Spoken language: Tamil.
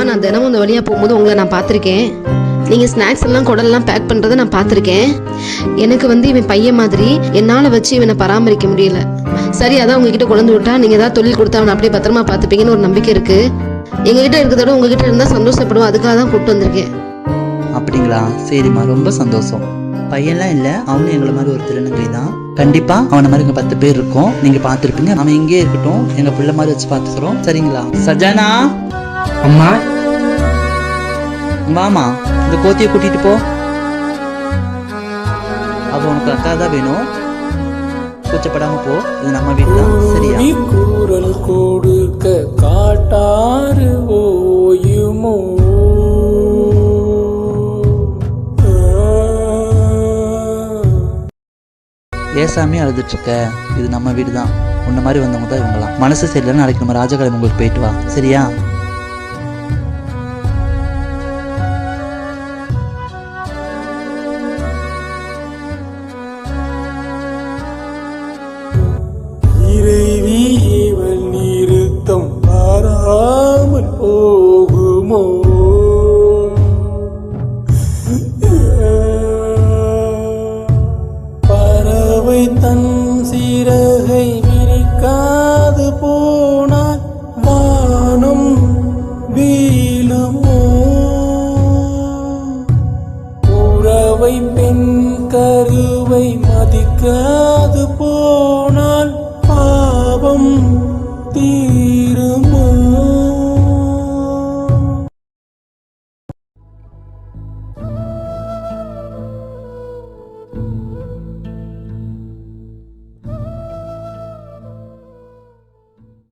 அம்மா, நான் தினமும் இந்த வழியாக போகும்போது உங்களை நான் பார்த்துருக்கேன். நீங்கள் ஸ்நாக்ஸ் எல்லாம் குடல்லாம் பேக் பண்ணுறதை நான் பார்த்துருக்கேன். எனக்கு இவன் பையன் மாதிரி என்னால் வச்சு இவனை பராமரிக்க முடியல. சரி, அதான் உங்ககிட்ட கொண்டு விட்டா நீங்கள் ஏதாவது தொழில் கொடுத்தா அவனை அப்படியே பத்திரமா பார்த்துப்பீங்கன்னு ஒரு நம்பிக்கை இருக்குது. எங்ககிட்ட இருக்கிறதோட உங்ககிட்ட இருந்தால் சந்தோஷப்படுவோம், அதுக்காக தான் கூப்பிட்டு வந்திருக்கேன். அப்படிங்களா? சரிம்மா, ரொம்ப சந்தோஷம். பையன்லாம் இல்லை, அவனும் எங்களை மாதிரி ஒரு திருநங்கை தான். கண்டிப்பா அவனை மாதிரி இங்க 10 பேர் இருக்கோம், நீங்க பார்த்துருப்பீங்க. அவன் இங்கே இருக்கட்டும், எங்க பிள்ளை மாதிரி வச்சு பார்த்துக்கிறோம். சரிங்களா? சஜானா அம்மா, வாமா, இந்த கோத்தியை கூட்டிட்டு போ. அவ உனக்கு அக்கா தான் வேணும், கூச்சப்படாம போ. இது நம்ம வீடு தான். சரியா? குரல் கொடுக்க காட்டாறு ஓயுமோ? ஏசாமி அழுதுட்டு இருக்க, இது நம்ம வீடு தான். உன்ன மாதிரி வந்தவங்க தான் இவங்களாம். மனசு சரியில்லைன்னு நாளைக்கு நம்ம ராஜகாலம் உங்களுக்கு போயிட்டு வா. சரியா? இறைவி இவள் நிறுத்தம் பாராமல் போகுமோ? பறவை தன் சிறகை விரிக்காது போனால் வானம் வீழுமோ? உறவை பெண் கருவை மதிக்காது போனால் பாவம் தீருமோ?